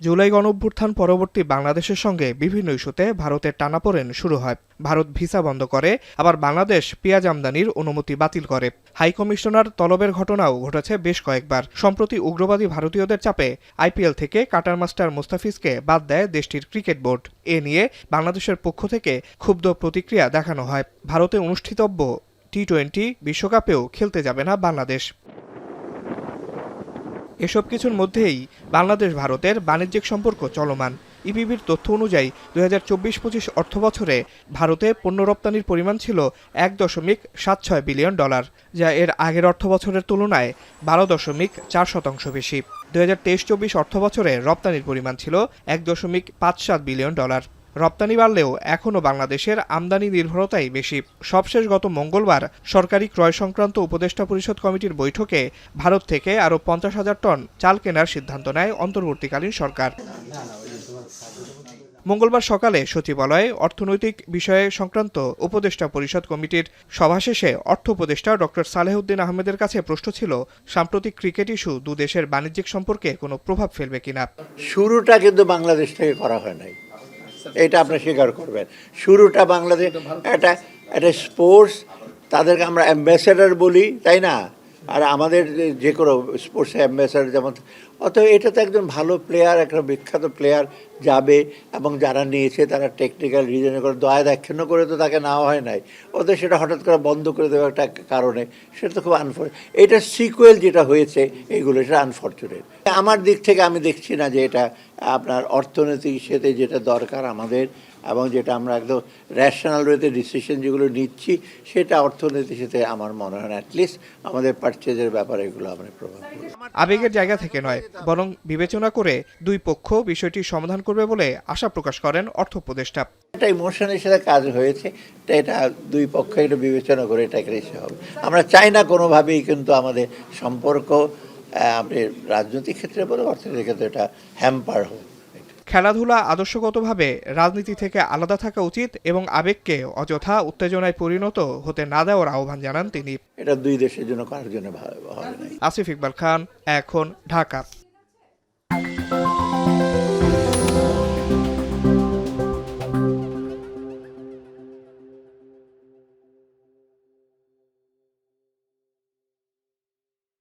জুলাই গণঅভ্যুত্থান পরবর্তী বাংলাদেশের সঙ্গে বিভিন্ন ইস্যুতে ভারতের টানাপোড়েন শুরু হয়। ভারত ভিসা বন্ধ করে, আবার বাংলাদেশ পেঁয়াজ আমদানির অনুমতি বাতিল করে। হাইকমিশনার তলবের ঘটনাও ঘটেছে বেশ কয়েকবার। সম্প্রতি উগ্রবাদী ভারতীয়দের চাপে আইপিএল থেকে কাটার মাস্টার মুস্তাফিজকে বাদ দেয় দেশটির ক্রিকেট বোর্ড। এ নিয়ে বাংলাদেশের পক্ষ থেকে ক্ষুব্ধ প্রতিক্রিয়া দেখানো হয়। ভারতে অনুষ্ঠিতব্য টি-20 বিশ্বকাপেও খেলতে যাবে না বাংলাদেশ। এসব কিছুর মধ্যেই বাংলাদেশ ভারতের বাণিজ্যিক সম্পর্ক চলমান। ইপিবির তথ্য অনুযায়ী ২০২৪-২৫ অর্থবছরে ভারতে পণ্য রপ্তানির পরিমাণ ছিল $১.76 বিলিয়ন, যা এর আগের অর্থবছরের তুলনায় ১২.৪% বেশি। ২০২৩-২৪ অর্থবছরে রপ্তানির পরিমাণ ছিল $১.57 বিলিয়ন। রপ্তানি বাড়লেও এখনও বাংলাদেশের আমদানি নির্ভরতাই বেশি। সবশেষ গত মঙ্গলবার সরকারি ক্রয় সংক্রান্ত উপদেষ্টা পরিষদ কমিটির বৈঠকে ভারত থেকে আরও ৫০,০০০ টন চাল কেনার সিদ্ধান্ত নেয় অন্তর্বর্তীকালীন সরকার। মঙ্গলবার সকালে সচিবালয়ে অর্থনৈতিক বিষয়ে সংক্রান্ত উপদেষ্টা পরিষদ কমিটির সভা শেষে অর্থ উপদেষ্টা ডক্টর সালেহউদ্দিন আহমেদের কাছে প্রশ্ন ছিল, সাম্প্রতিক ক্রিকেট ইস্যু দুদেশের বাণিজ্যিক সম্পর্কে কোনো প্রভাব ফেলবে কিনা। শুরুটা কিন্তু বাংলাদেশ থেকে করা হয় নাই, এটা আপনি স্বীকার করবেন। শুরুটা বাংলাদেশ, এটা স্পোর্টস, তাদেরকে আমরা অ্যাম্বাসেডার বলি, তাই না? আর আমাদের যে কোনো স্পোর্টস অ্যাম্বাসেডার যেমন, অতএব এটা তো একজন ভালো প্লেয়ার, একটা বিখ্যাত প্লেয়ার যাবে, এবং যারা নিয়েছে তারা টেকনিক্যাল রিজনে করে দয়া দাক্ষিণ্য করে তো তাকে নেওয়া হয় নাই। অতএব সেটা হঠাৎ করে বন্ধ করে দেওয়া একটা কারণে সেটা তো খুব এটা সিকুয়েল যেটা হয়েছে এইগুলো, সেটা আনফর্চুনেট। আমার দিক থেকে আমি দেখছি না যে এটা আপনার অর্থনৈতিক সাথে যেটা দরকার আমাদের, এবং যেটা আমরা একদম র্যাশনাল ওয়েতে ডিসিশন যেগুলো নিচ্ছি, সেটা অর্থনীতির সাথে আমার মনে হয় না অ্যাটলিস্ট আমাদের পারচেজের ব্যাপারে এগুলো আমাদের প্রভাব পড়বে। আবেগের জায়গা থেকে নয়, বরং বিবেচনা করে দুই পক্ষ বিষয়টি সমাধান করবে বলে আশা প্রকাশ করেন অর্থ উপদেষ্টা। এটা ইমোশনের সাথে কাজ হয়েছে, এটা দুই পক্ষ এটা বিবেচনা করে এটা করেছে হবে। আমরা চাই না কোনোভাবেই কিন্তু আমাদের সম্পর্ক আপনি রাজনৈতিক ক্ষেত্রে বলে অর্থনৈতিক ক্ষেত্রে এটা হ্যাম্পার হোক। খেলাধুলা আদর্শগতভাবে রাজনীতি থেকে আলাদা থাকা উচিত এবং আবেগকে অযথা উত্তেজনায় পরিণত হতে না দেওয়ার আহ্বান জানান তিনি। এটা দুই দেশের জন্য কারোর জন্য ভালো হয় না। আসিফ ইকবাল খান, এখন, ঢাকা।